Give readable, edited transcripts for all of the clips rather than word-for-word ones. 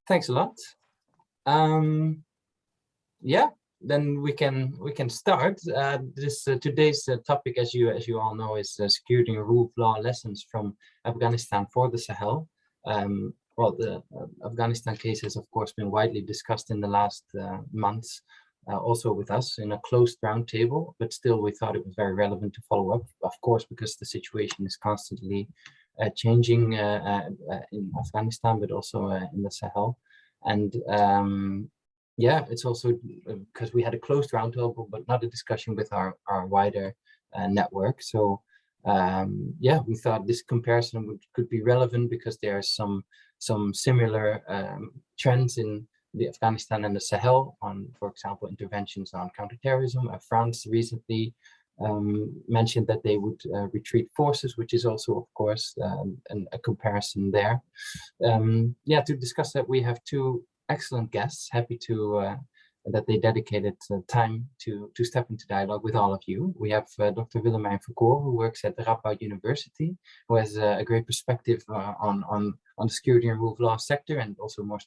Thanks a lot. Yeah, then we can start. Today's topic, as you all know, is security and rule of law lessons from Afghanistan for the Sahel. Well, the Afghanistan case has, of course, been widely discussed in the last months, also with us in a closed roundtable, but still we thought it was very relevant to follow up, of course, because the situation is constantly changing in Afghanistan, but also in the Sahel. And yeah, it's also because we had a closed roundtable, but not a discussion with our wider network. So yeah, we thought this comparison could be relevant because there are some similar trends in the Afghanistan and the Sahel on, for example, interventions on counterterrorism. France recently mentioned that they would retreat forces, which is also, of course, a comparison there. Yeah, to discuss that, we have two excellent guests. Happy to that they dedicated time to step into dialogue with all of you. We have Dr. Willemijn Verkoren, who works at the Radboud University, who has a great perspective on the security and rule of law sector, and also more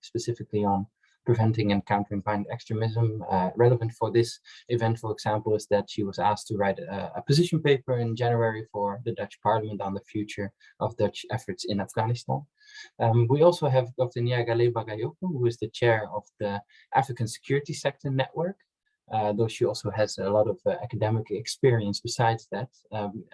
specifically on preventing and countering violent extremism. Relevant for this event, for example, is that she was asked to write a position paper in January for the Dutch Parliament on the future of Dutch efforts in Afghanistan. We also have Dr. Niagalé Bagayoko, who is the chair of the African Security Sector Network, though she also has a lot of academic experience besides that.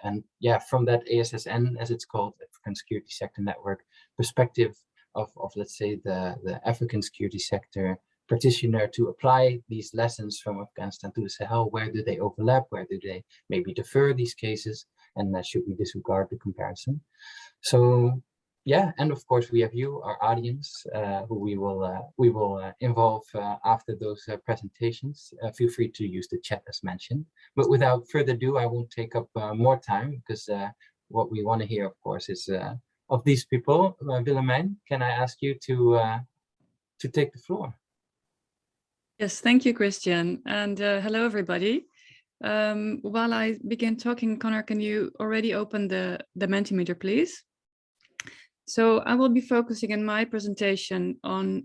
And yeah, from that ASSN, as it's called, African Security Sector Network perspective, of let's say the African security sector practitioner to apply these lessons from Afghanistan to the Sahel. Where do they overlap? Where do they maybe defer these cases? And should we disregard the comparison? So yeah, and of course we have you, our audience, who we will involve after those presentations. Feel free to use the chat as mentioned. But without further ado, I won't take up more time, because what we want to hear, of course, is of these people. Willemijn, can I ask you to take the floor? Yes, thank you, Christian, and hello, everybody. While I begin talking, Connor, can you already open the Mentimeter, please? So I will be focusing in my presentation on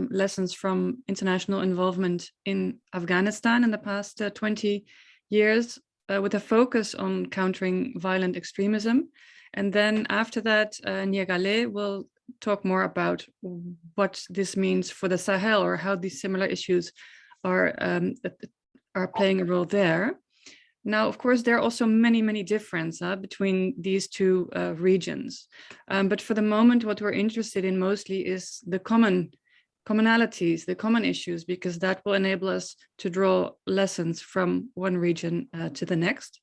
lessons from international involvement in Afghanistan in the past 20 years, with a focus on countering violent extremism. And then after that, Niagalé will talk more about what this means for the Sahel, or how these similar issues are playing a role there. Now, of course, there are also many differences between these two regions. But for the moment, what we're interested in mostly is the commonalities, the common issues, because that will enable us to draw lessons from one region to the next.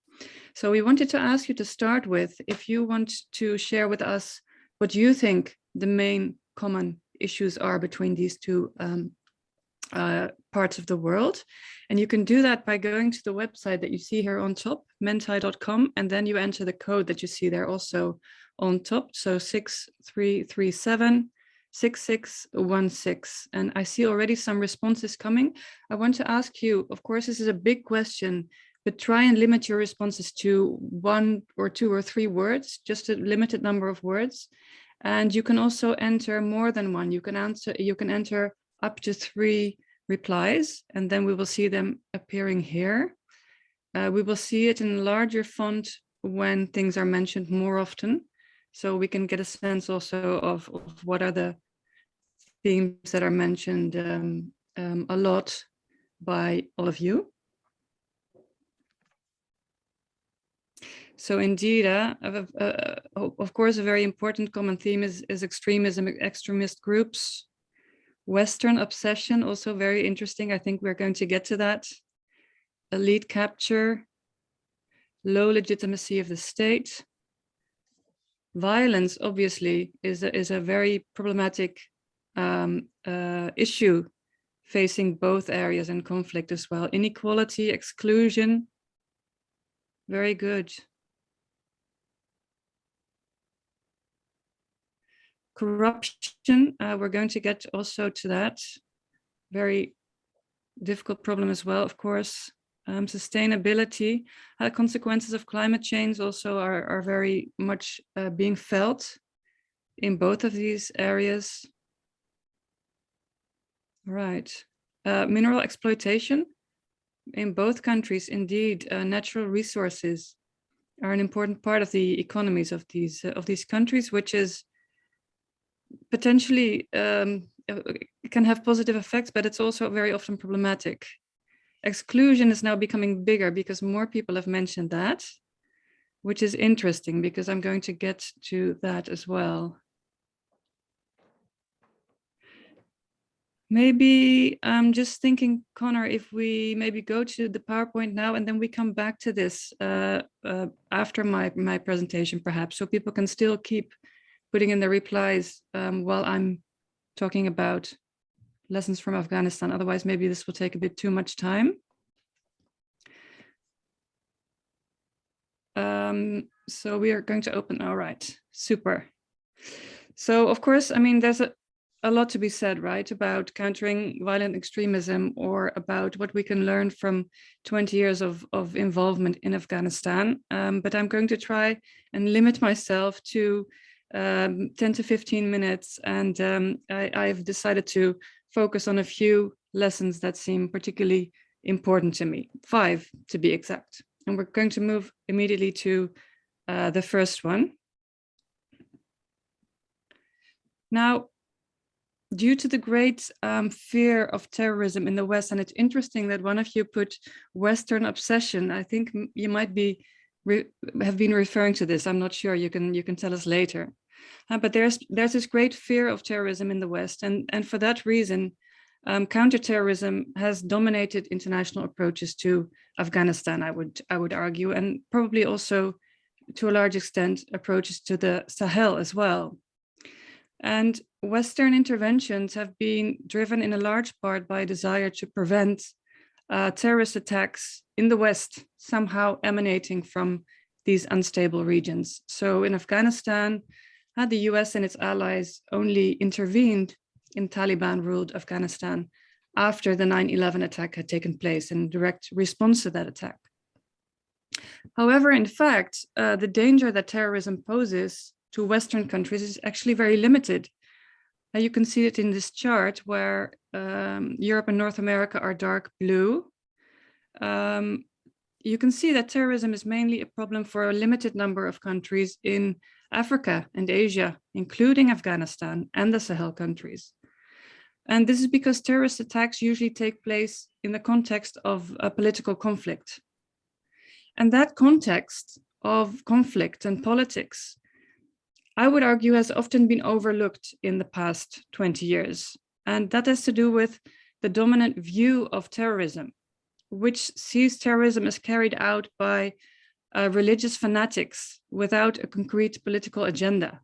So we wanted to ask you to start with, if you want to share with us what you think the main common issues are between these two parts of the world. And you can do that by going to the website that you see here on top, menti.com, and then you enter the code that you see there also on top. So 6337 6616. And I see already some responses coming. I want to ask you, of course, this is a big question, but try and limit your responses to 1 or 2 or 3 words, just a limited number of words. And you can also enter more than one. You can enter up to 3 replies, and then we will see them appearing here. We will see it in larger font when things are mentioned more often, so we can get a sense also of what are the themes that are mentioned a lot by all of you. So indeed, of course, a very important common theme is extremism, extremist groups. Western obsession, also very interesting. I think we're going to get to that. Elite capture, low legitimacy of the state. Violence, obviously, is a very problematic issue facing both areas in conflict as well. Inequality, exclusion, very good. Corruption, we're going to get also to that. Very difficult problem as well, of course. Sustainability, consequences of climate change also are very much being felt in both of these areas. Right. Mineral exploitation in both countries, indeed, natural resources are an important part of the economies of these countries, which is potentially can have positive effects, but it's also very often problematic. Exclusion is now becoming bigger because more people have mentioned that, which is interesting because I'm going to get to that as well. Maybe I'm just thinking, Connor, if we maybe go to the PowerPoint now and then we come back to this after my presentation, perhaps, so people can still keep putting in their replies while I'm talking about lessons from Afghanistan. Otherwise, maybe this will take a bit too much time. So we are going to open. All right, super. So of course, I mean, there's a lot to be said, right, about countering violent extremism or about what we can learn from 20 years of involvement in Afghanistan. But I'm going to try and limit myself to 10 to 15 minutes. And I've decided to focus on a few lessons that seem particularly important to me, 5 to be exact. And we're going to move immediately to the first one. Now, due to the great fear of terrorism in the West, and it's interesting that one of you put Western obsession. I think you might be have been referring to this. I'm not sure. You can tell us later. But there's this great fear of terrorism in the West, and for that reason, counterterrorism has dominated international approaches to Afghanistan. I would argue, and probably also to a large extent approaches to the Sahel as well. And Western interventions have been driven in a large part by a desire to prevent terrorist attacks in the West somehow emanating from these unstable regions. So in Afghanistan, the US and its allies only intervened in Taliban-ruled Afghanistan after the 9/11 attack had taken place in direct response to that attack. However, in fact, the danger that terrorism poses to Western countries is actually very limited. You can see it in this chart where Europe and North America are dark blue. You can see that terrorism is mainly a problem for a limited number of countries in Africa and Asia, including Afghanistan and the Sahel countries. And this is because terrorist attacks usually take place in the context of a political conflict. And that context of conflict and politics, I would argue, has often been overlooked in the past 20 years. And that has to do with the dominant view of terrorism, which sees terrorism as carried out by religious fanatics without a concrete political agenda,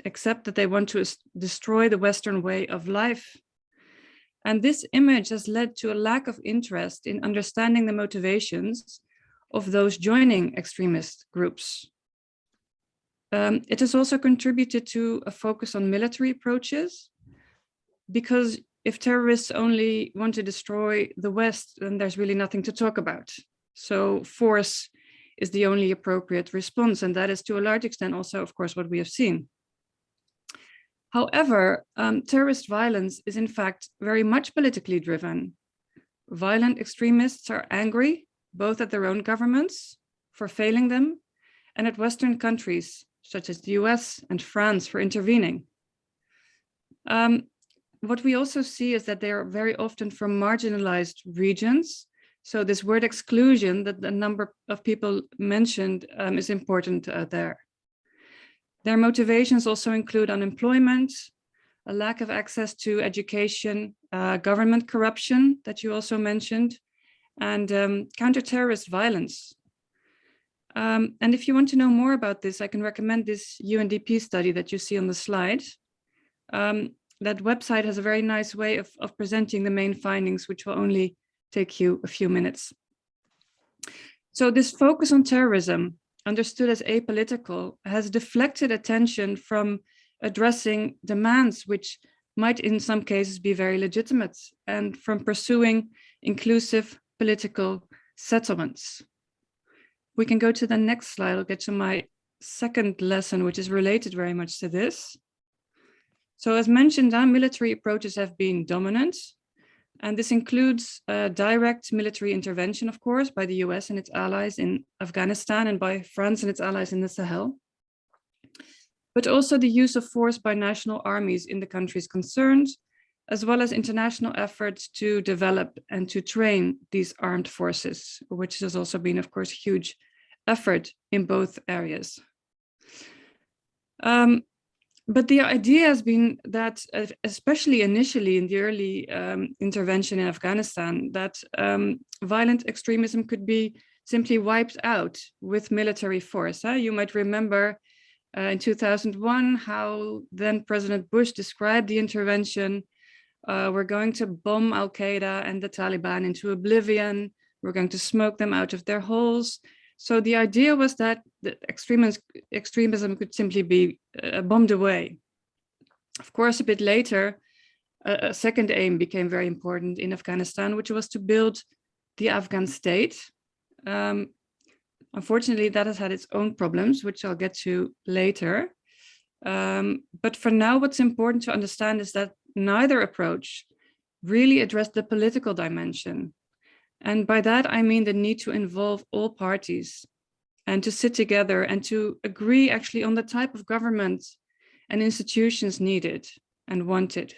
except that they want to destroy the Western way of life. And this image has led to a lack of interest in understanding the motivations of those joining extremist groups. It has also contributed to a focus on military approaches, because if terrorists only want to destroy the West, then there's really nothing to talk about. So force is the only appropriate response, and that is to a large extent also, of course, what we have seen. However, terrorist violence is in fact very much politically driven. Violent extremists are angry, both at their own governments for failing them, and at Western countries, such as the US and France, for intervening. What we also see is that they are very often from marginalized regions. So this word exclusion that the number of people mentioned is important there. Their motivations also include unemployment, a lack of access to education, government corruption that you also mentioned, and counter-terrorist violence. And if you want to know more about this, I can recommend this UNDP study that you see on the slide. That website has a very nice way of presenting the main findings, which will only take you a few minutes. So this focus on terrorism, understood as apolitical, has deflected attention from addressing demands which might in some cases be very legitimate, and from pursuing inclusive political settlements. We can go to the next slide. I'll get to my second lesson, which is related very much to this. So as mentioned, our military approaches have been dominant, And this includes direct military intervention, of course, by the US and its allies in Afghanistan and by France and its allies in the Sahel, but also the use of force by national armies in the countries concerned, as well as international efforts to develop and to train these armed forces, which has also been, of course, a huge effort in both areas. But the idea has been that, especially initially in the early intervention in Afghanistan, that violent extremism could be simply wiped out with military force. You might remember in 2001 how then President Bush described the intervention. We're going to bomb Al-Qaeda and the Taliban into oblivion. We're going to smoke them out of their holes. So the idea was that the extremism could simply be bombed away. Of course, a bit later, a second aim became very important in Afghanistan, which was to build the Afghan state. Unfortunately, that has had its own problems, which I'll get to later. But for now, what's important to understand is that neither approach really addressed the political dimension. And by that, I mean the need to involve all parties and to sit together and to agree actually on the type of government and institutions needed and wanted.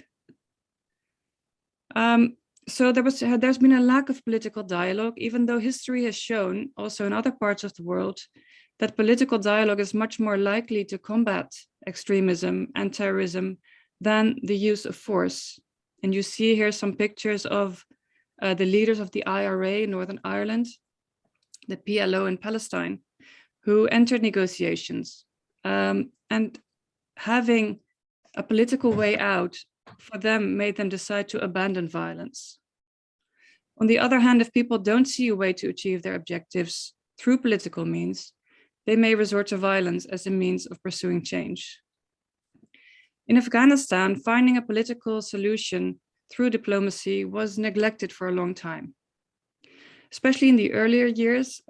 So there's been a lack of political dialogue, even though history has shown, also in other parts of the world, that political dialogue is much more likely to combat extremism and terrorism than the use of force. And you see here some pictures of the leaders of the IRA in Northern Ireland, the PLO in Palestine, who entered negotiations. And having a political way out for them made them decide to abandon violence. On the other hand, if people don't see a way to achieve their objectives through political means, they may resort to violence as a means of pursuing change. In Afghanistan, finding a political solution through diplomacy was neglected for a long time. Especially in the earlier years,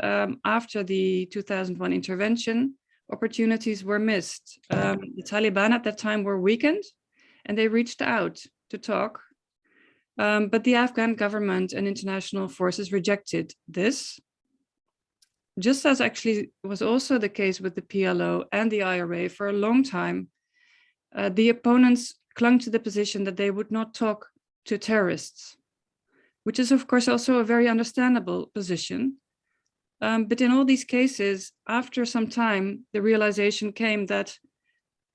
after the 2001 intervention, opportunities were missed. The Taliban at that time were weakened and they reached out to talk, but the Afghan government and international forces rejected this, just as actually was also the case with the PLO and the IRA. For a long time, the opponents clung to the position that they would not talk to terrorists, which is of course also a very understandable position. But in all these cases, after some time, the realization came that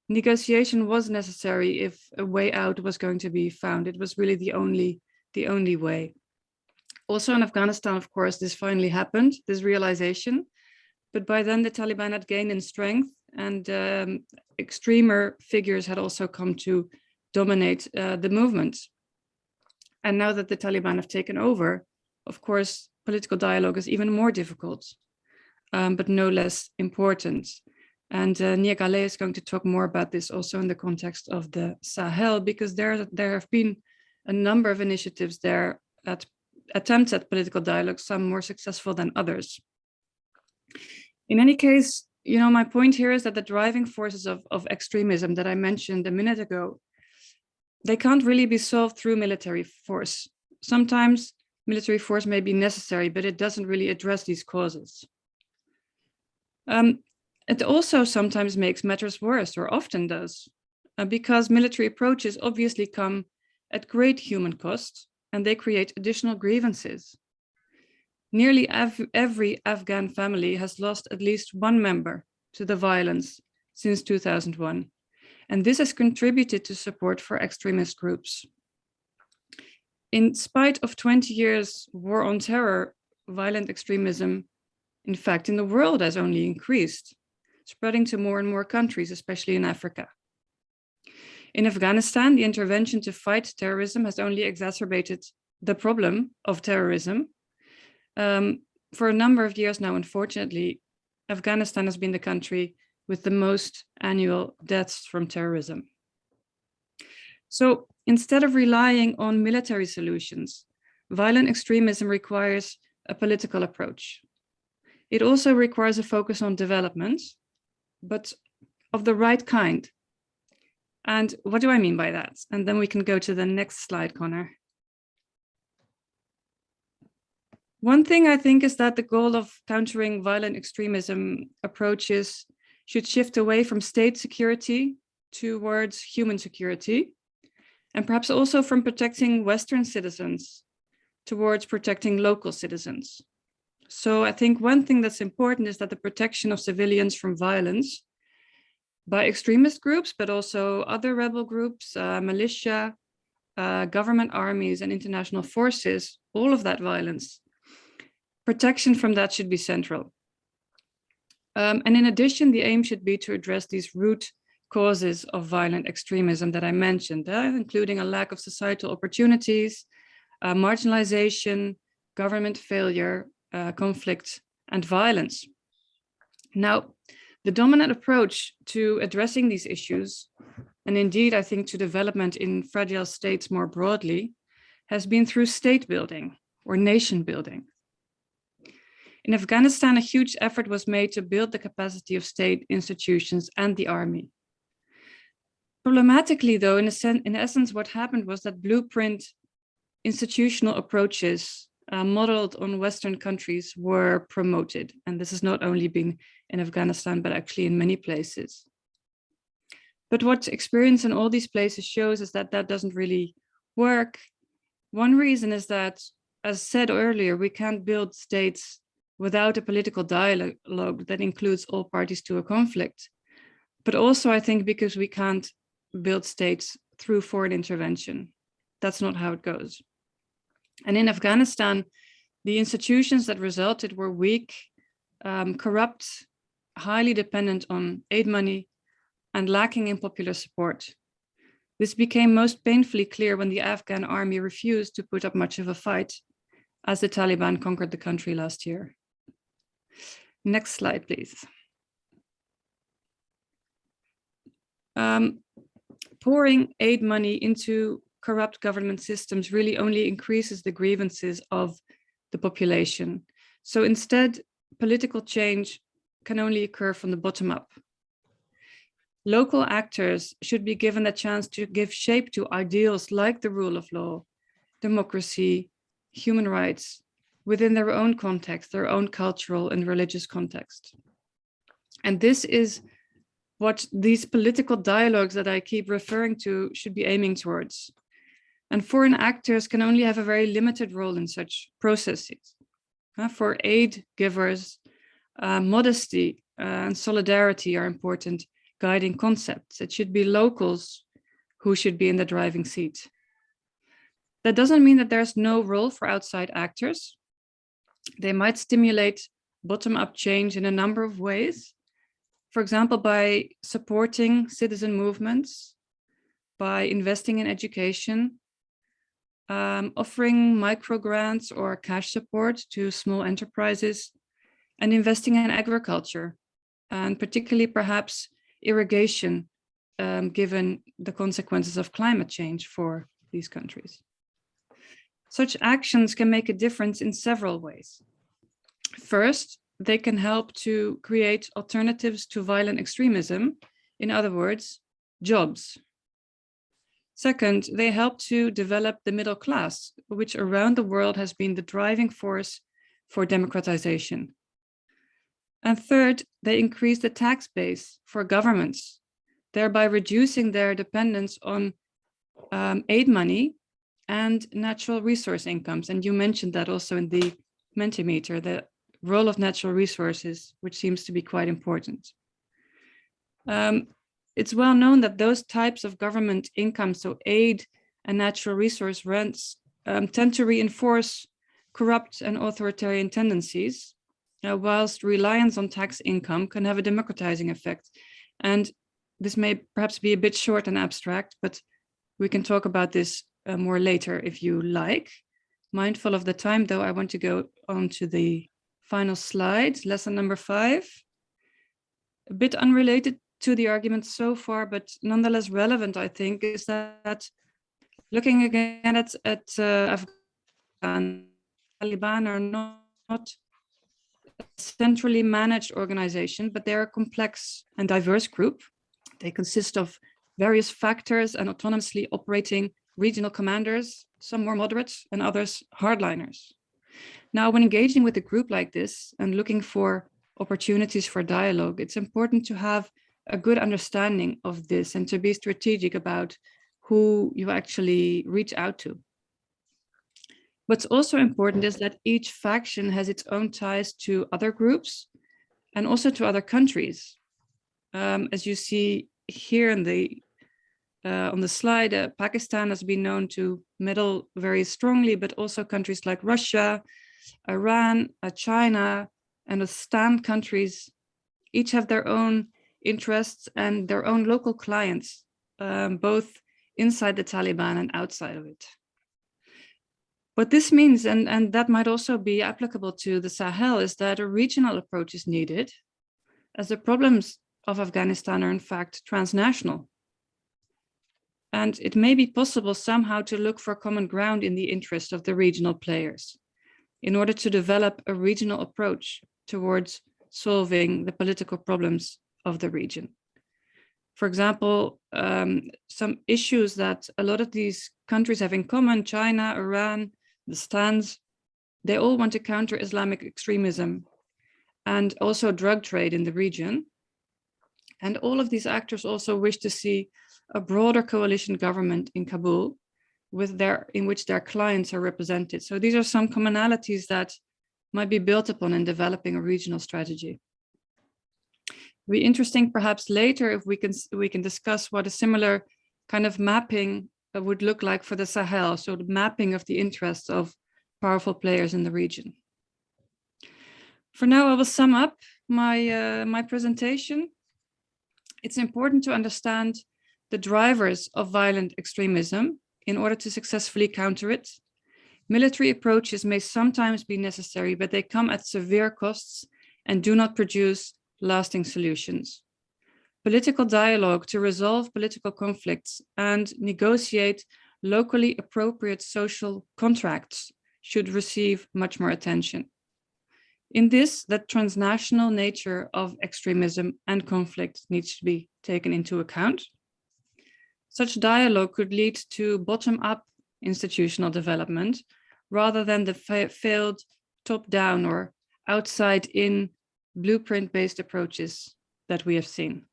negotiation was necessary if a way out was going to be found. It was really the only way. Also in Afghanistan, of course, this finally happened, this realization. But by then the Taliban had gained in strength and extremer figures had also come to dominate the movement. And now that the Taliban have taken over, of course, political dialogue is even more difficult, but no less important. And Niagalé is going to talk more about this also in the context of the Sahel, because there have been a number of initiatives there at attempts at political dialogue, some more successful than others. In any case, you know, my point here is that the driving forces of extremism that I mentioned a minute ago, they can't really be solved through military force. Sometimes military force may be necessary, but it doesn't really address these causes. It also sometimes makes matters worse, or often does, because military approaches obviously come at great human cost, and they create additional grievances. Nearly every Afghan family has lost at least one member to the violence since 2001, and this has contributed to support for extremist groups. In spite of 20 years war on terror, violent extremism, in fact, in the world has only increased, spreading to more and more countries, especially in Africa. In Afghanistan, the intervention to fight terrorism has only exacerbated the problem of terrorism. For a number of years now, unfortunately, Afghanistan has been the country with the most annual deaths from terrorism. So instead of relying on military solutions, violent extremism requires a political approach. It also requires a focus on development, but of the right kind. And what do I mean by that? And then we can go to the next slide, Connor. One thing I think is that the goal of countering violent extremism approaches should shift away from state security towards human security, and perhaps also from protecting Western citizens towards protecting local citizens. So I think one thing that's important is that the protection of civilians from violence by extremist groups, but also other rebel groups, militia, government armies and international forces, all of that violence, protection from that should be central. And in addition, the aim should be to address these root causes of violent extremism that I mentioned, including a lack of societal opportunities, marginalization, government failure, conflict, and violence. Now, the dominant approach to addressing these issues, and indeed, I think to development in fragile states more broadly, has been through state building or nation building. In Afghanistan, a huge effort was made to build the capacity of state institutions and the army. Problematically, though, in essence, what happened was that blueprint institutional approaches modeled on Western countries were promoted. And this has not only been in Afghanistan, but actually in many places. But what experience in all these places shows is that that doesn't really work. One reason is that, as said earlier, we can't build states without a political dialogue that includes all parties to a conflict. But also, I think, because we can't build states through foreign intervention. That's not how it goes. And in Afghanistan, the institutions that resulted were weak, corrupt, highly dependent on aid money, and lacking in popular support. This became most painfully clear when the Afghan army refused to put up much of a fight as the Taliban conquered the country last year. Next slide, please. Pouring aid money into corrupt government systems really only increases the grievances of the population. So instead, political change can only occur from the bottom up. Local actors should be given the chance to give shape to ideals like the rule of law, democracy, human rights, within their own context, their own cultural and religious context. And this is what these political dialogues that I keep referring to should be aiming towards. And foreign actors can only have a very limited role in such processes. For aid givers, modesty and solidarity are important guiding concepts. It should be locals who should be in the driving seat. That doesn't mean that there's no role for outside actors. They might stimulate bottom-up change in a number of ways. For example, by supporting citizen movements, by investing in education, offering micro grants or cash support to small enterprises, and investing in agriculture, and particularly perhaps irrigation, given the consequences of climate change for these countries. Such actions can make a difference in several ways. First, they can help to create alternatives to violent extremism, in other words, jobs. Second, they help to develop the middle class, which around the world has been the driving force for democratization. And third, they increase the tax base for governments, thereby reducing their dependence on aid money and natural resource incomes. And you mentioned that also in the Mentimeter, the role of natural resources, which seems to be quite important. It's well known that those types of government income, so aid and natural resource rents, tend to reinforce corrupt and authoritarian tendencies, whilst reliance on tax income can have a democratizing effect. And this may perhaps be a bit short and abstract, but we can talk about this more later if you like. Mindful of the time, though, I want to go on to the final slide, lesson number 5. A bit unrelated to the argument so far, but nonetheless relevant, I think, is that looking again at Afghanistan, Taliban are not a centrally managed organization, but they're a complex and diverse group. They consist of various factors and autonomously operating regional commanders, some more moderate and others hardliners. Now, when engaging with a group like this and looking for opportunities for dialogue, it's important to have a good understanding of this and to be strategic about who you actually reach out to. What's also important is that each faction has its own ties to other groups and also to other countries. As you see here in on the slide, Pakistan has been known to meddle very strongly, but also countries like Russia, Iran, China, and the Stan countries each have their own interests and their own local clients, both inside the Taliban and outside of it. What this means, and that might also be applicable to the Sahel, is that a regional approach is needed, as the problems of Afghanistan are in fact transnational. And it may be possible somehow to look for common ground in the interest of the regional players in order to develop a regional approach towards solving the political problems of the region. For example, some issues that a lot of these countries have in common, China, Iran, the Stans, they all want to counter Islamic extremism and also drug trade in the region. And all of these actors also wish to see a broader coalition government in Kabul in which their clients are represented. So these are some commonalities that might be built upon in developing a regional strategy. It'd be interesting perhaps later if we can discuss what a similar kind of mapping would look like for the Sahel, so the mapping of the interests of powerful players in the region. For now, I will sum up my presentation. It's important to understand the drivers of violent extremism in order to successfully counter it. Military approaches may sometimes be necessary, but they come at severe costs and do not produce lasting solutions. Political dialogue to resolve political conflicts and negotiate locally appropriate social contracts should receive much more attention. In this, the transnational nature of extremism and conflict needs to be taken into account. Such dialogue could lead to bottom-up institutional development rather than the failed top-down or outside-in blueprint-based approaches that we have seen.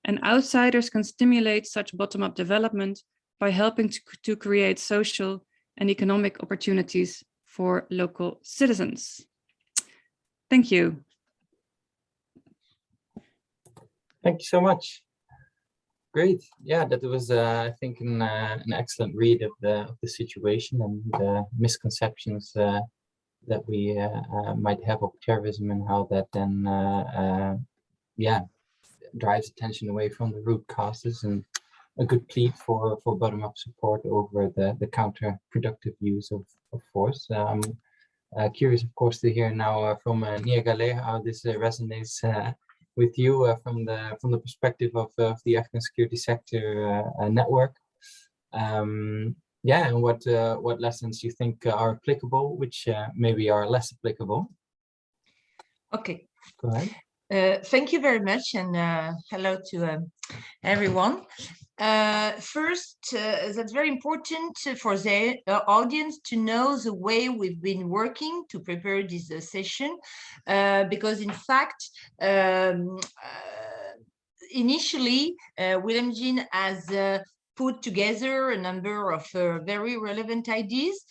And outsiders can stimulate such bottom-up development by helping to create social and economic opportunities for local citizens. Thank you. Thank you so much. Great. Yeah, that was, I think, an excellent read of the situation and the misconceptions that we might have of terrorism and how that then, drives attention away from the root causes, and a good plea for bottom-up support over the counterproductive use of force. I'm curious, of course, to hear now from Niagalé how this resonates with you from the perspective of the Afghan security sector network. And what lessons you think are applicable, which maybe are less applicable. Okay. Go ahead. Thank you very much, and hello to everyone. First, that's very important for the audience to know the way we've been working to prepare this session, because in fact, initially, Willemijn has put together a number of very relevant ideas,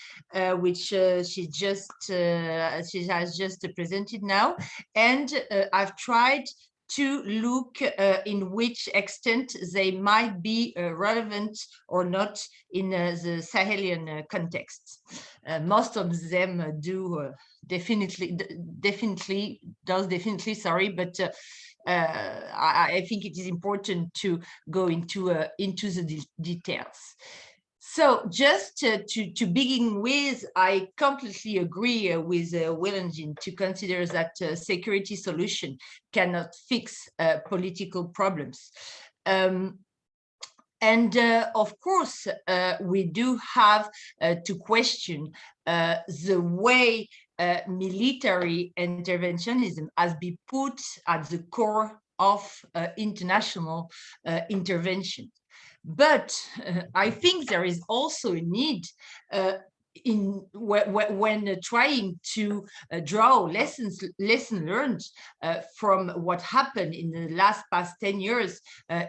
which she has just presented now, and I've tried to look in which extent they might be relevant or not in the Sahelian context. Most of them do definitely, sorry, but I think it is important to go into the details. So just to begin with, I completely agree with Willemijn to consider that security solution cannot fix political problems. Of course, we do have to question the way military interventionism has been put at the core of international intervention. But I think there is also a need when trying to draw lessons learned from what happened in the past 10 years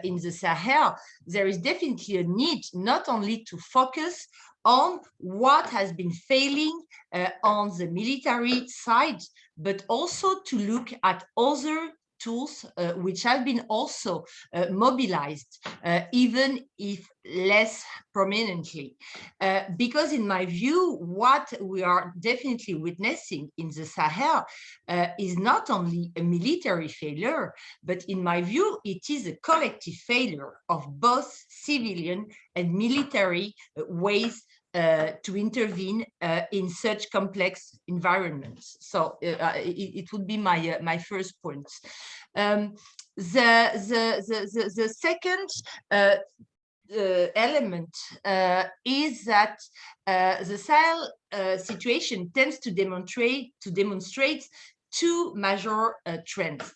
in the Sahel, there is definitely a need not only to focus on what has been failing on the military side, but also to look at other tools which have been also mobilized, even if less prominently. Because in my view, what we are definitely witnessing in the Sahel is not only a military failure, but in my view, it is a collective failure of both civilian and military ways to intervene in such complex environments. So it would be my first point. The second element is that the Sahel situation tends to demonstrate two major trends.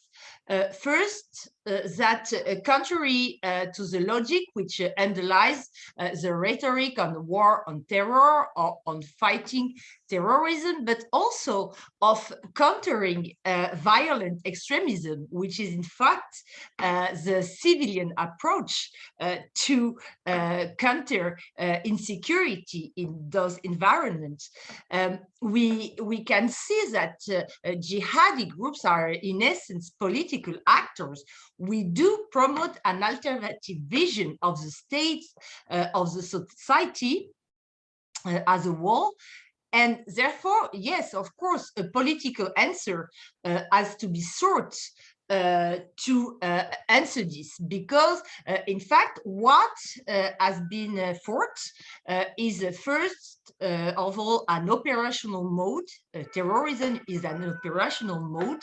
First, that contrary to the logic which underlies the rhetoric on the war on terror or on fighting terrorism, but also of countering violent extremism, which is in fact the civilian approach to counter insecurity in those environments. We can see that jihadi groups are in essence political actors. We do promote an alternative vision of the state, of the society as a whole. And therefore, yes, of course, a political answer has to be sought to answer this, because in fact, what has been fought is first of all an operational mode. Terrorism is an operational mode,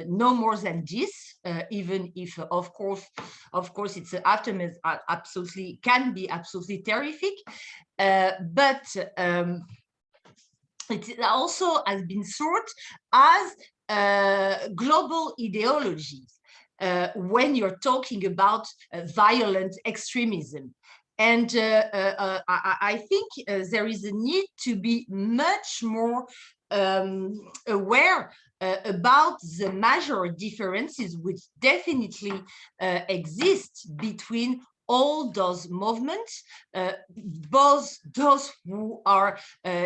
no more than this, even if of course its aftermath absolutely can be absolutely terrific, but it also has been sought as global ideologies when you're talking about violent extremism. And I think there is a need to be much more aware about the major differences which definitely exist between all those movements, both those who are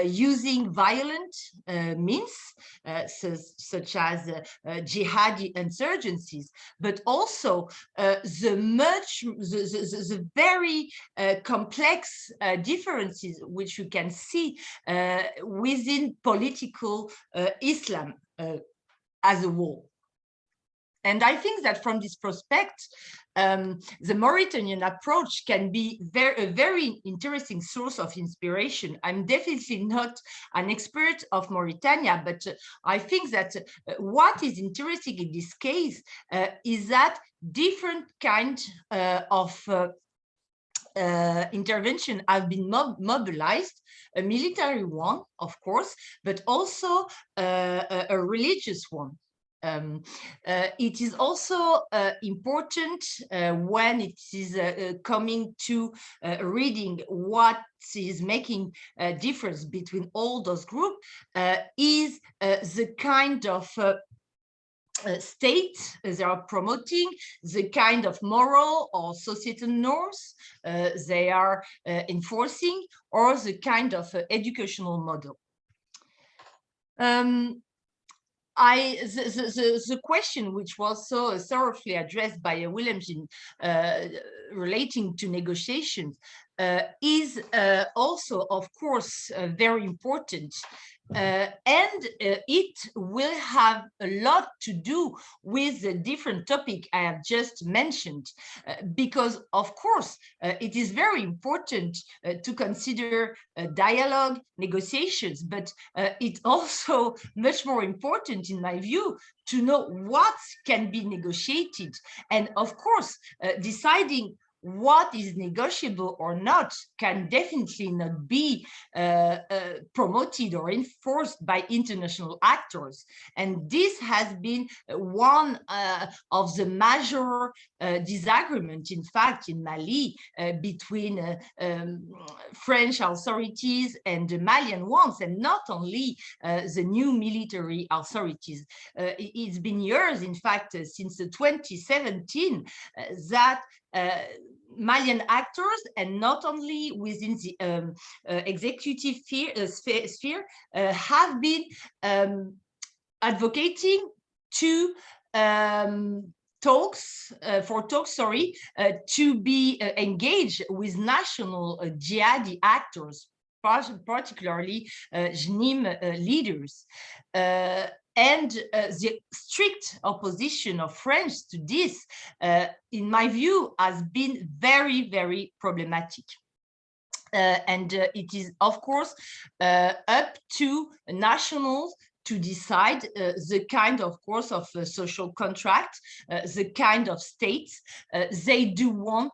using violent means, such as jihadi insurgencies, but also the very complex differences which you can see within political Islam as a whole. And I think that from this prospect, the Mauritanian approach can be a very interesting source of inspiration. I'm definitely not an expert of Mauritania, but I think that what is interesting in this case is that different kinds of intervention have been mobilized, a military one, of course, but also a religious one. It is also important when it is coming to reading what is making a difference between all those groups is the kind of state they are promoting, the kind of moral or societal norms they are enforcing, or the kind of educational model. The question which was so thoroughly addressed by Willemijn relating to negotiations is also, of course, very important. And it will have a lot to do with the different topic I have just mentioned, because, of course, it is very important to consider dialogue, negotiations, but it's also much more important, in my view, to know what can be negotiated, and, of course, deciding what is negotiable or not can definitely not be promoted or enforced by international actors. And this has been one of the major disagreement, in fact, in Mali between French authorities and the Malian ones, and not only the new military authorities. It's been years, in fact, since 2017, that Malian actors, and not only within the executive sphere, have been advocating to to be engaged with national jihadi actors, particularly JNIM leaders. And the strict opposition of French to this, in my view, has been very, very problematic. And it is, of course, up to nationals to decide the kind, of course, of social contract, the kind of states they do want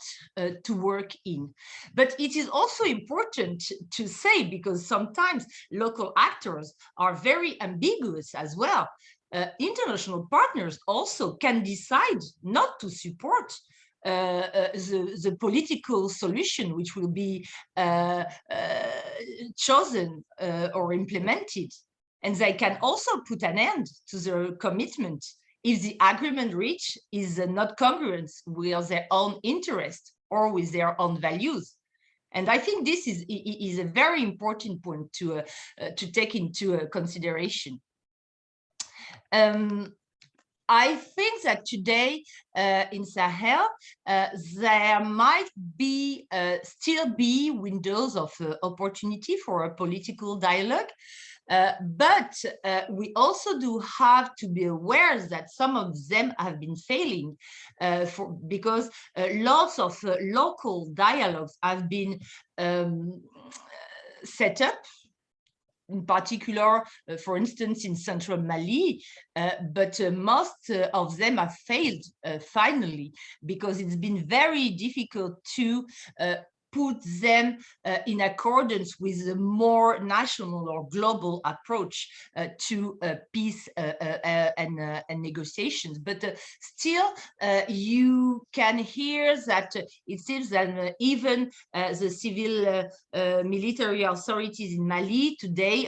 to work in. But it is also important to say, because sometimes local actors are very ambiguous as well. International partners also can decide not to support the political solution which will be chosen or implemented. And they can also put an end to their commitment if the agreement reached is not congruent with their own interest or with their own values. And I think this is a very important point to take into consideration. I think that today in Sahel, there might be still be windows of opportunity for a political dialogue. But we also do have to be aware that some of them have been failing because lots of local dialogues have been set up, in particular, for instance, in central Mali, but most of them have failed finally, because it's been very difficult to put them in accordance with a more national or global approach to peace and negotiations. But still, you can hear that it seems that even the civil military authorities in Mali today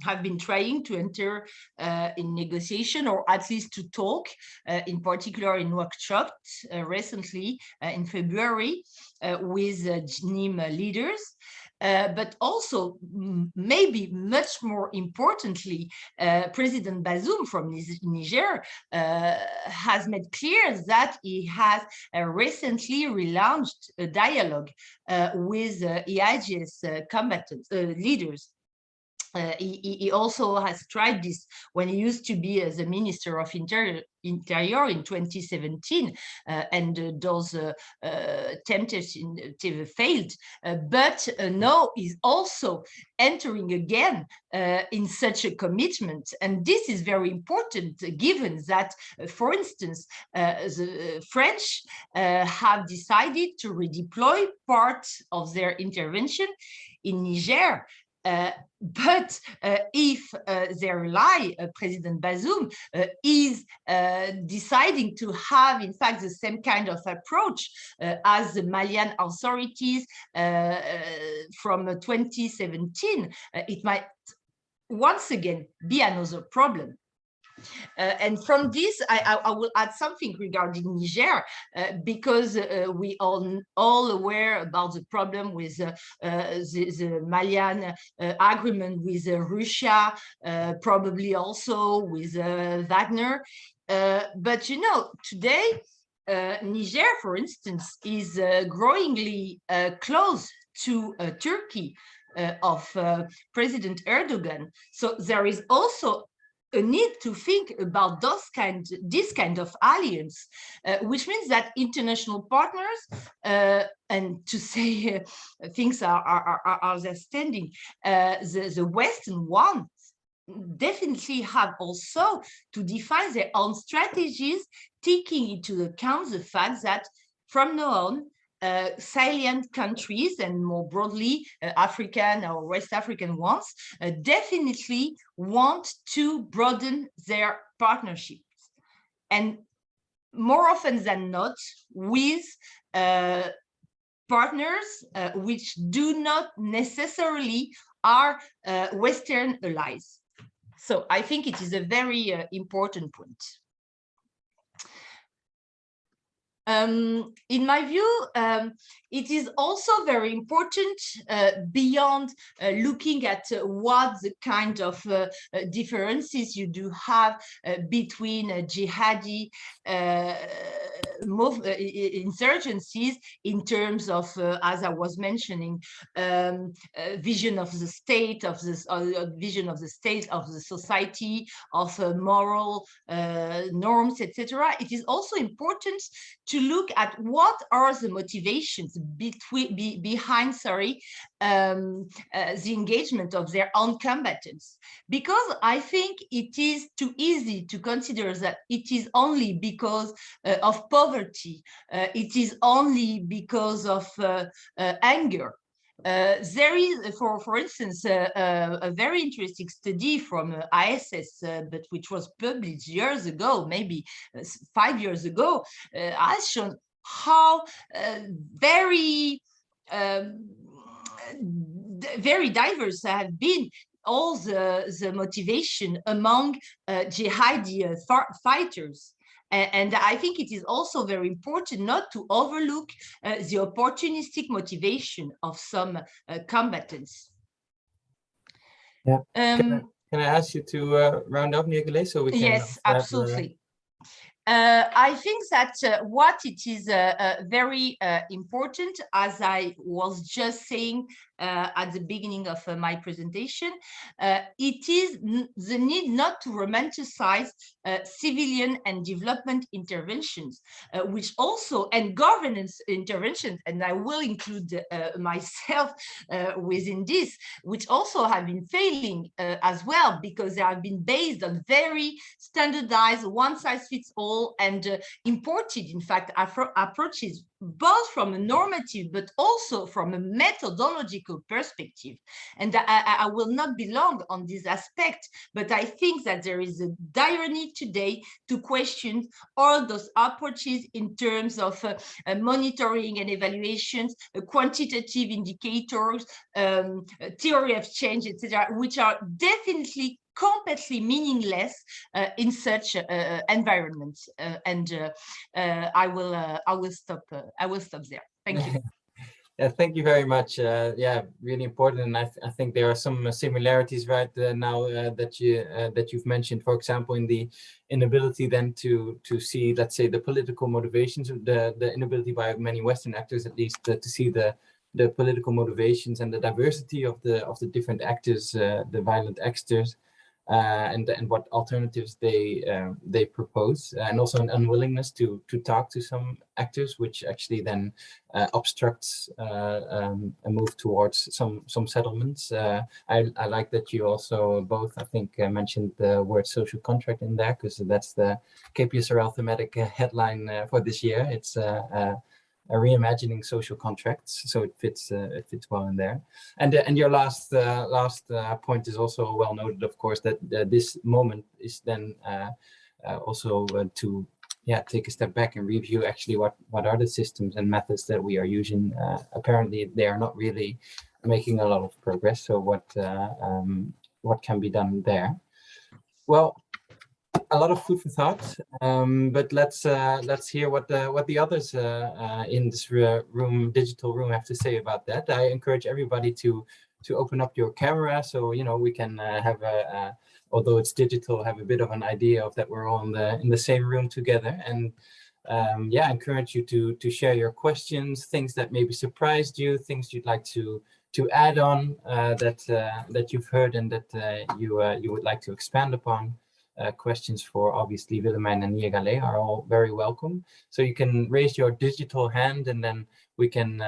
have been trying to enter in negotiation, or at least to talk, in particular in Nouakchott recently in February with JNIM leaders. But also, maybe much more importantly, President Bazoum from Niger has made clear that he has recently relaunched a dialogue with EIGS combatants, leaders. He also has tried this when he used to be the Minister of Interior in 2017, and those tentatives failed. But now he's also entering again in such a commitment. And this is very important, given that, for instance, the French have decided to redeploy part of their intervention in Niger. But if their ally, President Bazoum, is deciding to have, in fact, the same kind of approach as the Malian authorities from 2017, it might once again be another problem. And from this, I will add something regarding Niger, because we all aware about the problem with the Malian agreement with Russia, probably also with Wagner. But you know, today, Niger, for instance, is growingly close to Turkey of President Erdogan. So there is also a need to think about this kind of alliance, which means that international partners, and to say things are their standing, the Western ones definitely have also to define their own strategies, taking into account the fact that from now on, Sahelian countries and more broadly African or West African ones definitely want to broaden their partnerships, and more often than not with partners which do not necessarily are Western allies. So I think it is a very important point. In my view, it is also very important beyond looking at what the kind of differences you do have between jihadi insurgencies in terms of, as I was mentioning, vision of the state, of this vision of the state, of the society, of moral norms, etc. It is also important to look at what are the motivations behind the engagement of their own combatants, because I think it is too easy to consider that it is only because of poverty, it is only because of anger. There is, for instance, a very interesting study from ISS, but which was published years ago, maybe 5 years ago, has shown how very diverse have been all the motivation among jihadi fighters. And I think it is also very important not to overlook the opportunistic motivation of some combatants. Yeah. Can I ask you to round up, Niagalé, so we can? Yes, absolutely. I think that what it is very important, as I was just saying at the beginning of my presentation, it is the need not to romanticize civilian and development interventions, which also, and governance interventions, and I will include myself within this, which also have been failing as well, because they have been based on very standardized, one-size-fits-all, and imported, in fact, approaches, both from a normative but also from a methodological perspective. And I will not be long on this aspect, but I think that there is a dire need today to question all those approaches in terms of monitoring and evaluations, quantitative indicators, theory of change, etc., which are definitely completely meaningless in such environments. I will stop there. Thank you. Yeah, thank you very much. Yeah, really important, and I think there are some similarities right now that you've mentioned. For example, in the inability then to see, let's say, the political motivations, the inability by many Western actors, at least, to see the political motivations and the diversity of the different actors, the violent actors. And what alternatives they propose, and also an unwillingness to talk to some actors, which actually then obstructs a move towards some settlements. I like that you also both, I think, mentioned the word social contract in there, because that's the KPSRL thematic headline for this year. It's a reimagining social contracts, so it fits well in there. And your last point is also well noted, of course, that this moment is then also to take a step back and review actually what are the systems and methods that we are using. Apparently they are not really making a lot of progress, so what can be done there? Well, a lot of food for thought, but let's hear what the others in this digital room have to say about that. I encourage everybody to open up your camera, so we can have although it's digital, have a bit of an idea of that we're all in the same room together. And I encourage you to share your questions, things that maybe surprised you, things you'd like to add on that you've heard and that you would like to expand upon. Questions for obviously Willemijn and Niagalé are all very welcome. So you can raise your digital hand, and then we can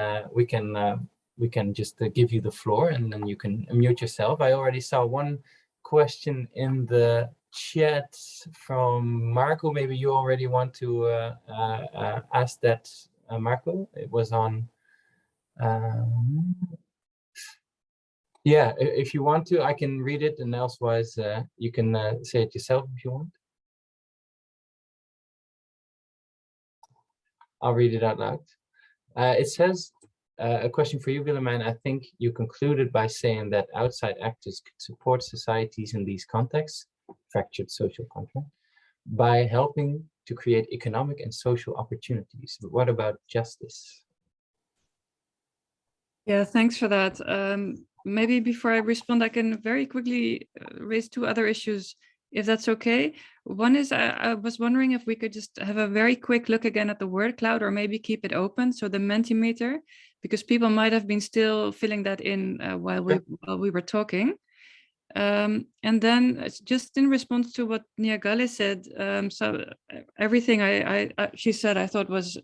just give you the floor, and then you can unmute yourself. I already saw one question in the chat from Marco. Maybe you already want to ask that Marco. It was on. Yeah, if you want to, I can read it, and elsewise you can say it yourself if you want. I'll read it out loud. It says, a question for you, Willemijn. I think you concluded by saying that outside actors could support societies in these contexts, fractured social contract, by helping to create economic and social opportunities. But what about justice? Yeah, thanks for that. Maybe before I respond, I can very quickly raise two other issues, if that's okay. One is I was wondering if we could just have a very quick look again at the word cloud, or maybe keep it open. So the Mentimeter, because people might have been still filling that in while we were talking. And then just in response to what Niagalé said, so everything she said I thought was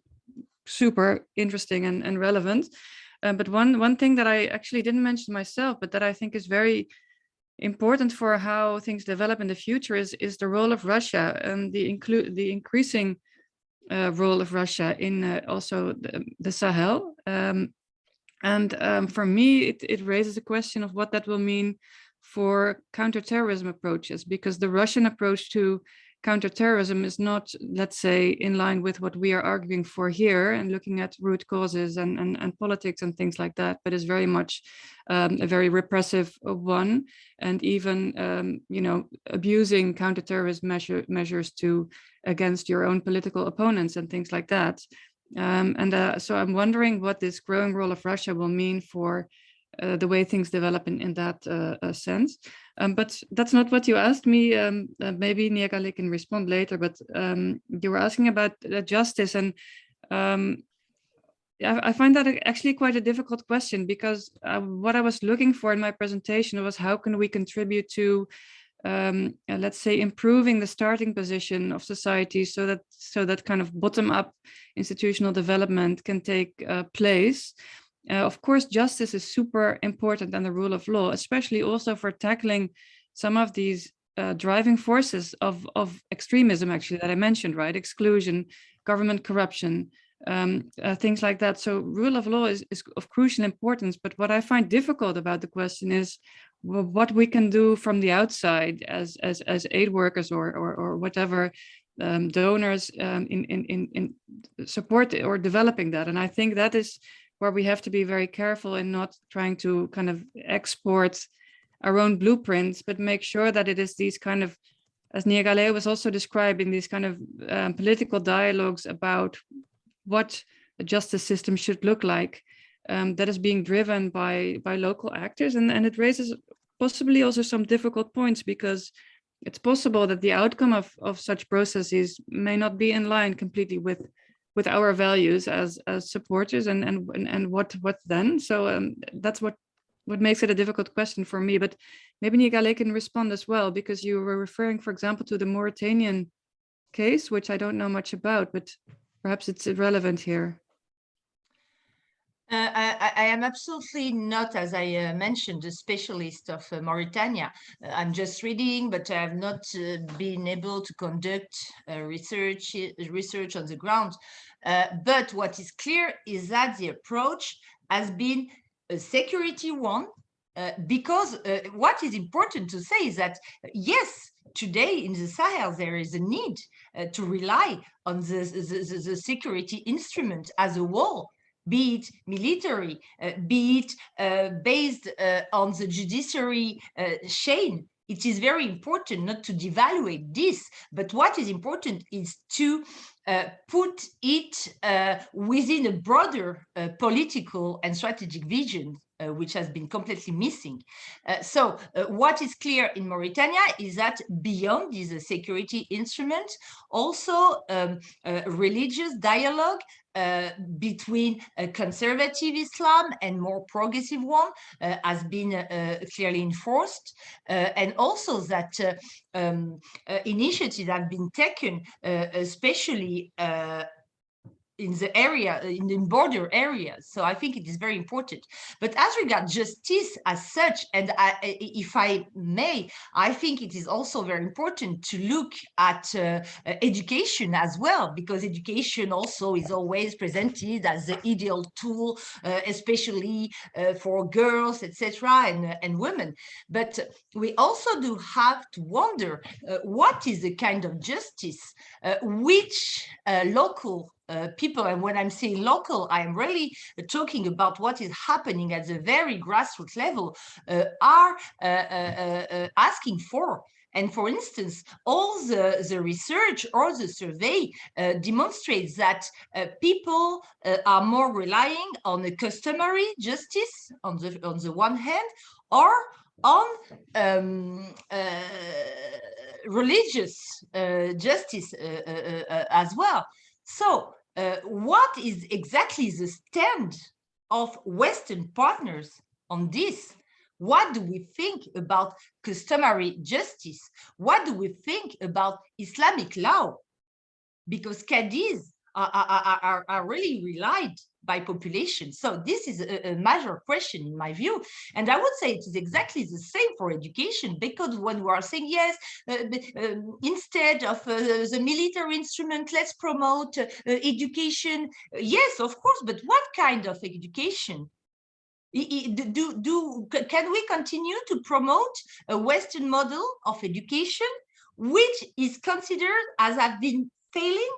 super interesting and relevant. But one thing that I actually didn't mention myself, but that I think is very important for how things develop in the future is the role of Russia and the increasing role of Russia in also the Sahel. For me, it raises a question of what that will mean for counterterrorism approaches, because the Russian approach to counterterrorism is not, let's say, in line with what we are arguing for here and looking at root causes and politics and things like that, but is very much a very repressive one, and even abusing counterterrorism measures against your own political opponents and things like that. So I'm wondering what this growing role of Russia will mean for the way things develop in that sense. But that's not what you asked me. Maybe Niagalé can respond later, but you were asking about justice. And I find that actually quite a difficult question, because what I was looking for in my presentation was how can we contribute to let's say improving the starting position of society so that kind of bottom-up institutional development can take place. Of course, justice is super important, and the rule of law, especially also for tackling some of these driving forces of extremism, actually, that I mentioned, right? Exclusion, government corruption, things like that. So rule of law is of crucial importance. But what I find difficult about the question is what we can do from the outside as aid workers or whatever donors in support or developing that. And I think that is where we have to be very careful in not trying to kind of export our own blueprints, but make sure that it is these kind of, as Niagalé was also describing, these kind of political dialogues about what a justice system should look like, that is being driven by local actors. And it raises possibly also some difficult points, because it's possible that the outcome of such processes may not be in line completely with our values as supporters, and what then. So that's what makes it a difficult question for me. But maybe Niagalé can respond as well, because you were referring, for example, to the Mauritanian case, which I don't know much about, but perhaps it's irrelevant here. I am absolutely not, as I mentioned, a specialist of Mauritania. I'm just reading, but I have not been able to conduct research on the ground. But what is clear is that the approach has been a security one, because what is important to say is that, yes, today in the Sahel, there is a need to rely on the security instrument as a whole, be it military, be it based on the judiciary chain. It is very important not to devaluate this, but what is important is to put it within a broader political and strategic vision, which has been completely missing. So what is clear in Mauritania is that beyond these security instruments, also religious dialogue between conservative Islam and more progressive one has been clearly enforced, and also that initiatives have been taken, especially in the area, in border areas. So I think it is very important. But as regards justice as such, and if I may, I think it is also very important to look at education as well, because education also is always presented as the ideal tool, especially for girls, etc., and women. But we also do have to wonder what is the kind of justice which local people, and when I'm saying local, I'm really talking about what is happening at the very grassroots level, are asking for. And for instance, all the research or the survey demonstrates that people are more relying on a customary justice on the one hand, or on religious justice as well. So what is exactly the stand of Western partners on this? What do we think about customary justice? What do we think about Islamic law? Because cadis are really relied by population. So this is a major question in my view. And I would say it is exactly the same for education, because when we are saying, yes, instead of the military instrument, let's promote education. Yes, of course, but what kind of education? Can we continue to promote a Western model of education, which is considered as have been failing?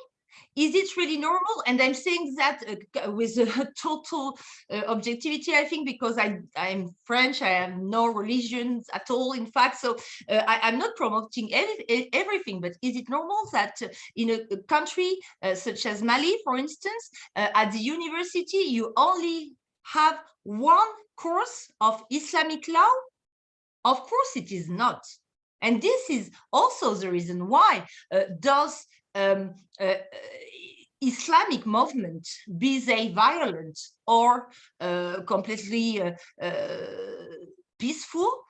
Is it really normal? And I'm saying that with a total objectivity, I think, because I'm French, I have no religions at all, in fact. So I'm not promoting everything, but is it normal that in a country such as Mali, for instance, at the university, you only have one course of Islamic law? Of course it is not. And this is also the reason why those Islamic movement, be they violent or completely peaceful,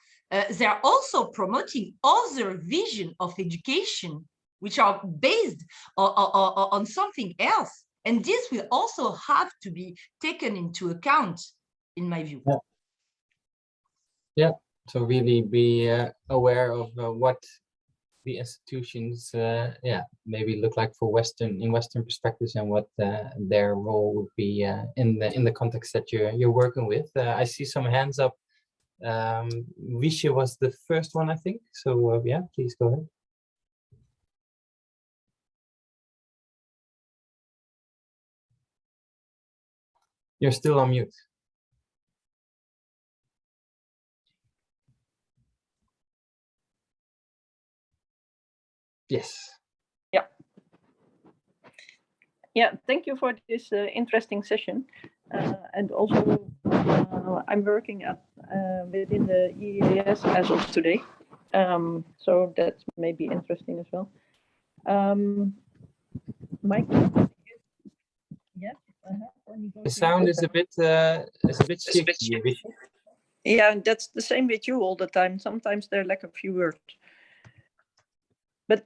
they're also promoting other vision of education, which are based on something else. And this will also have to be taken into account, in my view. Yeah. Yeah. So really be aware of what the institutions, maybe look like for Western perspectives, and what their role would be in the context that you're working with. I see some hands up. Visha was the first one, I think. So yeah, please go ahead. You're still on mute. Yes. Yeah, thank you for this interesting session. And also, I'm working within the EAS as of today. So that may be interesting as well. Mike? Yes. The sound is a bit shaky. Yeah, that's the same with you all the time. Sometimes there lack a few words. But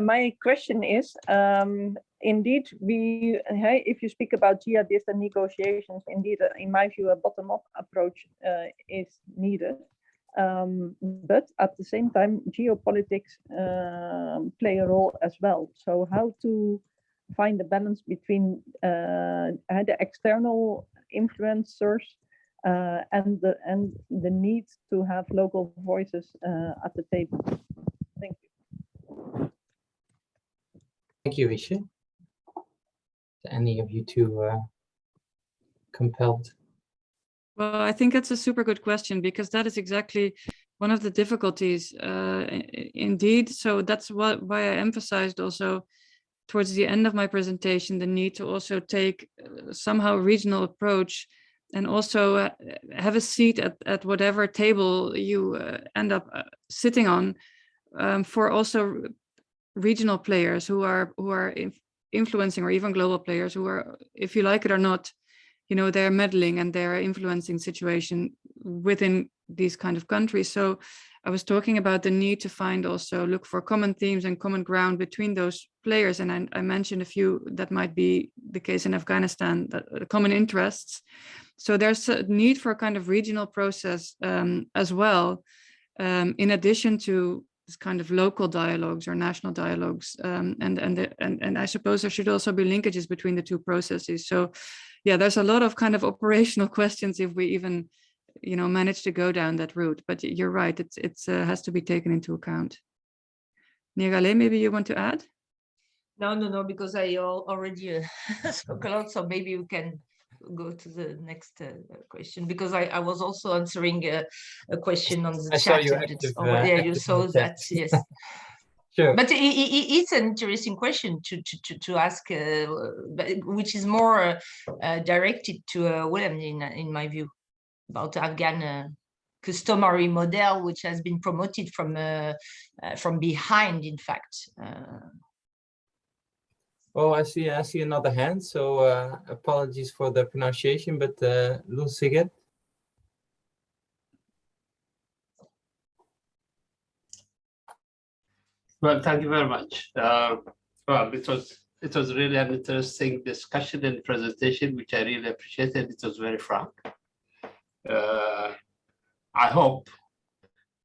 my question is, indeed, if you speak about jihadist and negotiations, indeed, in my view, a bottom-up approach is needed. But at the same time, geopolitics play a role as well. So how to find the balance between the external influencers and the need to have local voices at the table? Thank you. Thank you, Visha. Any of you two compelled? Well, I think that's a super good question, because that is exactly one of the difficulties, indeed. So that's why I emphasized also towards the end of my presentation the need to also take somehow regional approach, and also have a seat at whatever table you end up sitting on, for also regional players who are influencing, or even global players who are, if you like it or not, they're meddling and they're influencing situation within these kind of countries. So I was talking about the need to look for common themes and common ground between those players, and I mentioned a few that might be the case in Afghanistan, that common interests. So there's a need for a kind of regional process as well, in addition to this kind of local dialogues or national dialogues, and I suppose there should also be linkages between the two processes. So yeah, there's a lot of kind of operational questions if we even, you know, manage to go down that route. But you're right, it's has to be taken into account. Niagalé, maybe you want to add? No, because I already spoke a lot, so maybe we can go to the next question, because I was also answering a question on the I chat. saw you active, yeah, you saw that, yes. Sure. But it's an interesting question to ask, which is more directed to Willem, in my view, about Afghan customary model, which has been promoted from behind, in fact. Oh, I see another hand. So apologies for the pronunciation, but Lunsiget. Well, thank you very much. Well, it was really an interesting discussion and presentation, which I really appreciated. It was very frank. I hope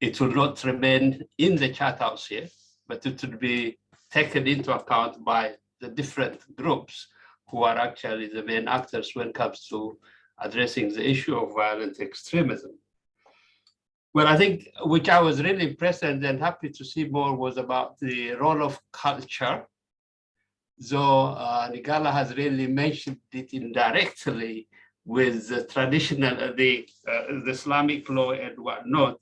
it will not remain in the chat house here, but it will be taken into account by the different groups who are actually the main actors when it comes to addressing the issue of violent extremism. Well, I think which I was really impressed and happy to see more was about the role of culture. Though Niagalé has really mentioned it indirectly with the traditional, the Islamic law and whatnot.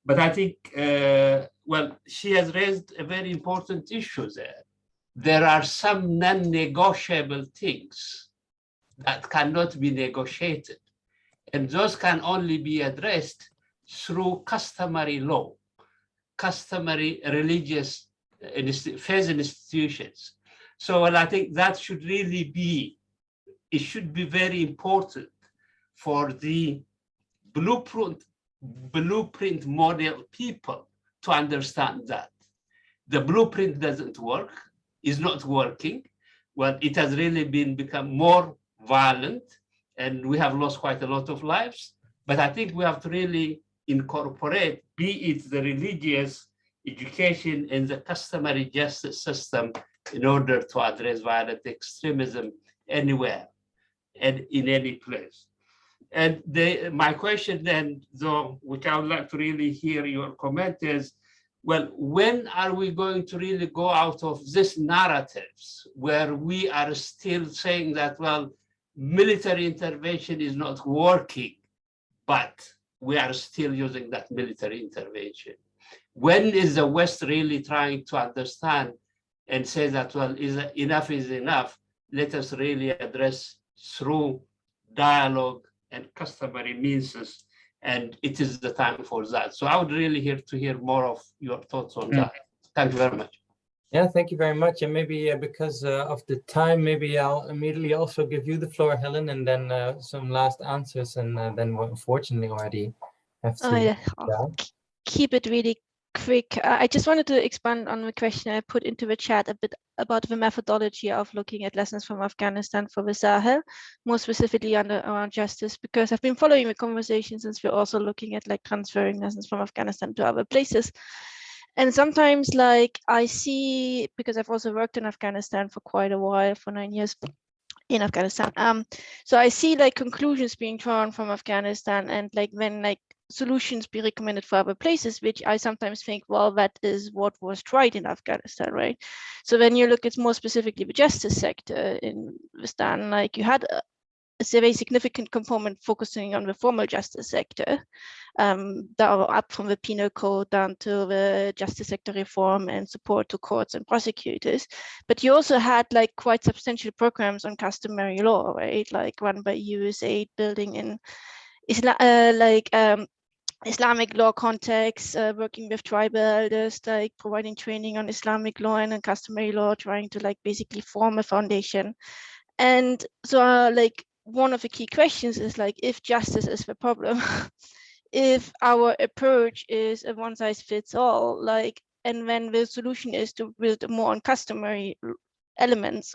But I think, well, she has raised a very important issue there. There are some non-negotiable things that cannot be negotiated, and those can only be addressed through customary law, customary religious faith institutions. So, well, I think that should really be, it should be very important for the blueprint model people to understand that. The blueprint doesn't work, is not working. Well, it has really become more violent, and we have lost quite a lot of lives. But I think we have to really incorporate, be it the religious education and the customary justice system, in order to address violent extremism anywhere and in any place. And my question then, though, which I would like to really hear your comment is, well, when are we going to really go out of these narratives where we are still saying that, well, military intervention is not working, but we are still using that military intervention? When is the West really trying to understand and say that, well, enough is enough? Let us really address through dialogue and customary means, and it is the time for that. So I would really hear more of your thoughts on that. Thank you very much. Yeah, thank you very much. And maybe because of the time, maybe I'll immediately also give you the floor, Helen, and then some last answers, and then we'll unfortunately already have to. I'll keep it really quick. I just wanted to expand on the question I put into the chat a bit about the methodology of looking at lessons from Afghanistan for the Sahel, more specifically around justice, because I've been following the conversation since we're also looking at like transferring lessons from Afghanistan to other places. And sometimes like I see, because I've also worked in Afghanistan for quite a while, for 9 years in Afghanistan. So I see like conclusions being drawn from Afghanistan, and like when like solutions be recommended for other places, which I sometimes think, well, that is what was tried in Afghanistan, right? So when you look at more specifically the justice sector in Afghanistan, like you had a very significant component focusing on the formal justice sector, that are up from the penal code down to the justice sector reform and support to courts and prosecutors. But you also had like quite substantial programs on customary law, right? Like run by USAID, building in Islamic law context, working with tribal elders, like providing training on Islamic law and customary law, trying to like basically form a foundation. And so like one of the key questions is like, if justice is the problem, if our approach is a one size fits all, like, and when the solution is to build more on customary law elements,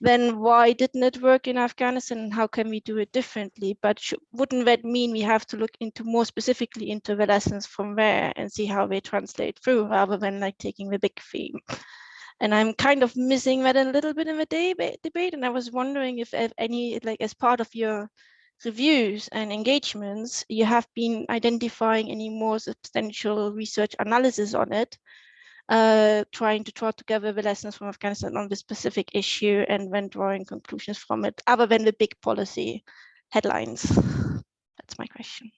then why didn't it work in Afghanistan, and how can we do it differently? But wouldn't that mean we have to look into more specifically into the lessons from there and see how they translate through, rather than like taking the big theme? And I'm kind of missing that a little bit in the debate, and I was wondering if any, like as part of your reviews and engagements, you have been identifying any more substantial research analysis on it, trying to draw together the lessons from Afghanistan on this specific issue and then drawing conclusions from it, other than the big policy headlines. That's my question.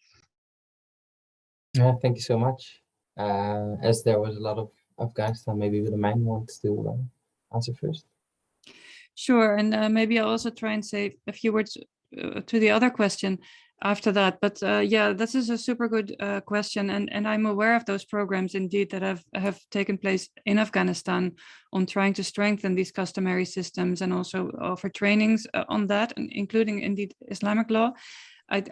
Thank you so much. As there was a lot of Afghanistan, maybe Willemijn wants to answer first. Sure, and maybe I'll also try and say a few words to the other question after that. But yeah, this is a super good question, and I'm aware of those programs indeed that have taken place in Afghanistan on trying to strengthen these customary systems and also offer trainings on that, including indeed Islamic law. I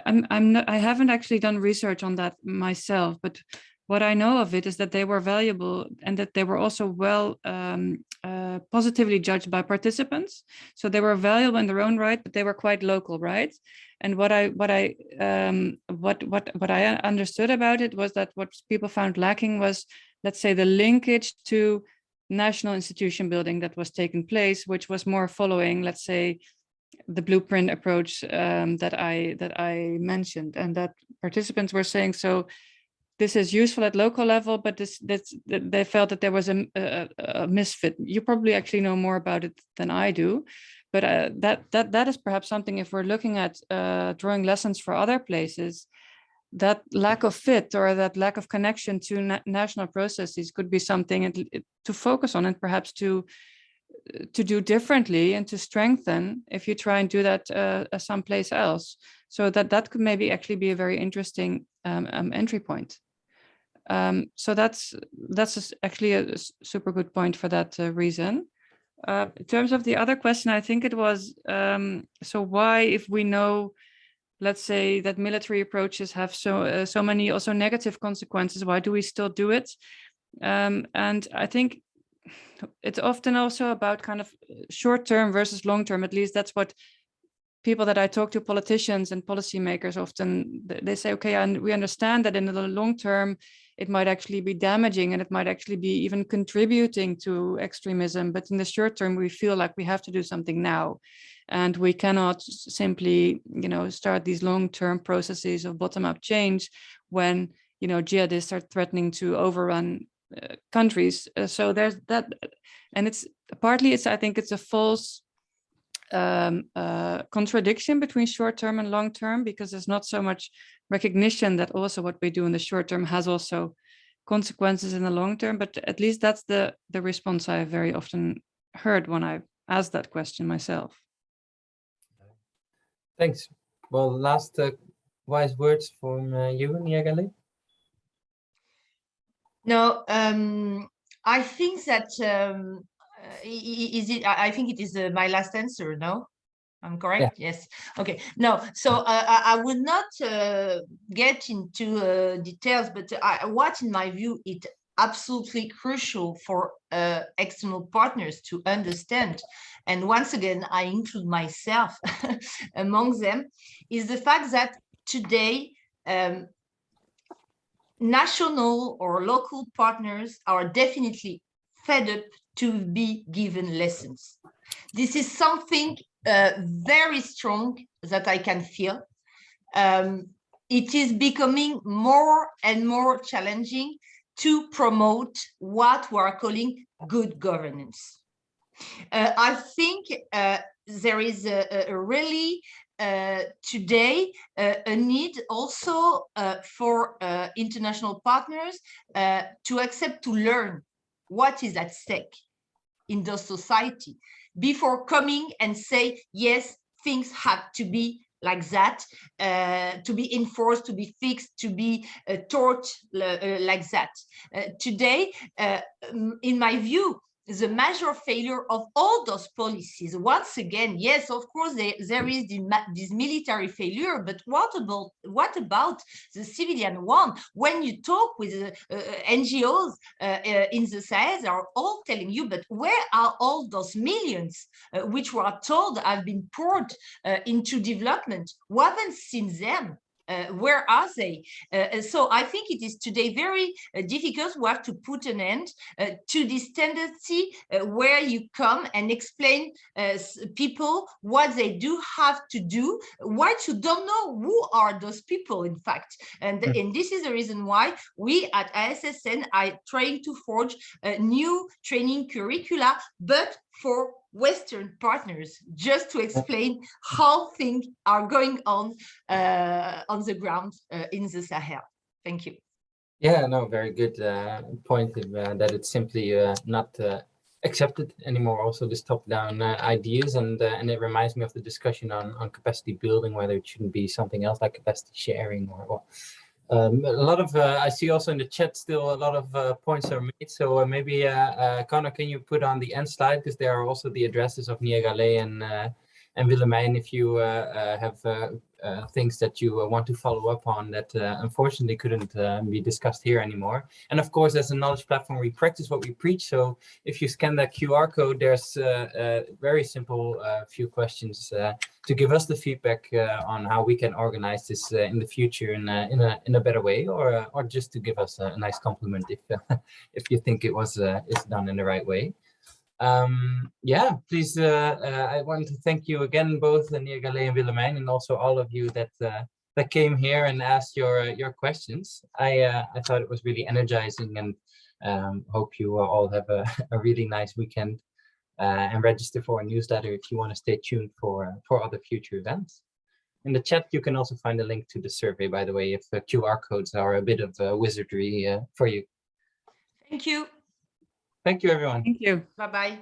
haven't actually done research on that myself, but what I know of it is that they were valuable and that they were also well positively judged by participants. So they were valuable in their own right, but they were quite local, right? And what I understood about it was that what people found lacking was, let's say, the linkage to national institution building that was taking place, which was more following, let's say, the blueprint approach that I mentioned, and that participants were saying, so this is useful at local level, but they felt that there was a misfit. You probably actually know more about it than I do, but that is perhaps something, if we're looking at drawing lessons for other places, that lack of fit or that lack of connection to national processes could be something to focus on and perhaps to do differently and to strengthen if you try and do that someplace else. So that could maybe actually be a very interesting entry point. So that's actually a super good point for that reason. In terms of the other question, I think it was, so why, if we know, let's say, that military approaches have so many also negative consequences, why do we still do it? And I think it's often also about kind of short-term versus long-term. At least that's what people that I talk to, politicians and policymakers, often they say, okay, and we understand that in the long term, it might actually be damaging and it might actually be even contributing to extremism. But in the short term, we feel like we have to do something now. And we cannot simply, start these long-term processes of bottom-up change when, jihadists are threatening to overrun countries. So there's that. And I think it's a false contradiction between short-term and long-term, because there's not so much recognition that also what we do in the short term has also consequences in the long term. But at least that's the response I have very often heard when I asked that question myself. Thanks. Well, last wise words from you, Niagalé. No, I think that I think it is my last answer. No, I'm correct. Yeah. Yes. Okay. No. So I will not get into details, but what, in my view, it's absolutely crucial for external partners to understand, and once again, I include myself among them, is the fact that today national or local partners are definitely fed up to be given lessons. This is something very strong that I can feel. It is becoming more and more challenging to promote what we are calling good governance. I think there is a really today a need also for international partners to accept to learn what is at stake in the society before coming and say, yes, things have to be like that, to be enforced, to be fixed, to be taught like that. Today, in my view, the major failure of all those policies. Once again, yes, of course, there is this military failure, but what about the civilian one? When you talk with NGOs in the Sahel, they are all telling you, but where are all those millions which were told have been poured into development? We haven't seen them. Where are they? So I think it is today very difficult. We have to put an end to this tendency where you come and explain people what they do have to do, what you don't know who are those people, in fact. And this is the reason why we at ISSN are trying to forge new training curricula, but for Western partners, just to explain how things are going on the ground in the Sahel. Thank you. Yeah, no, very good point that it's simply not accepted anymore. Also, this top-down ideas, and it reminds me of the discussion on capacity building, whether it shouldn't be something else like capacity sharing or a lot of I see also in the chat still a lot of points are made. So maybe Connor, can you put on the end slide, because there are also the addresses of Niagalé and Willemijn, if you have things that you want to follow up on that unfortunately couldn't be discussed here anymore. And of course, as a knowledge platform, we practice what we preach. So if you scan that QR code, there's a very simple few questions to give us the feedback on how we can organize this in the future in a better way, or just to give us a nice compliment if you think it was is done in the right way. Yeah, please, I want to thank you again, both Niagalé and Willemijn, and also all of you that came here and asked your questions. I thought it was really energizing, and hope you all have a really nice weekend, and register for a newsletter if you want to stay tuned for other future events. In the chat, you can also find a link to the survey, by the way, if QR codes are a bit of wizardry for you. Thank you. Thank you, everyone. Thank you. Bye-bye.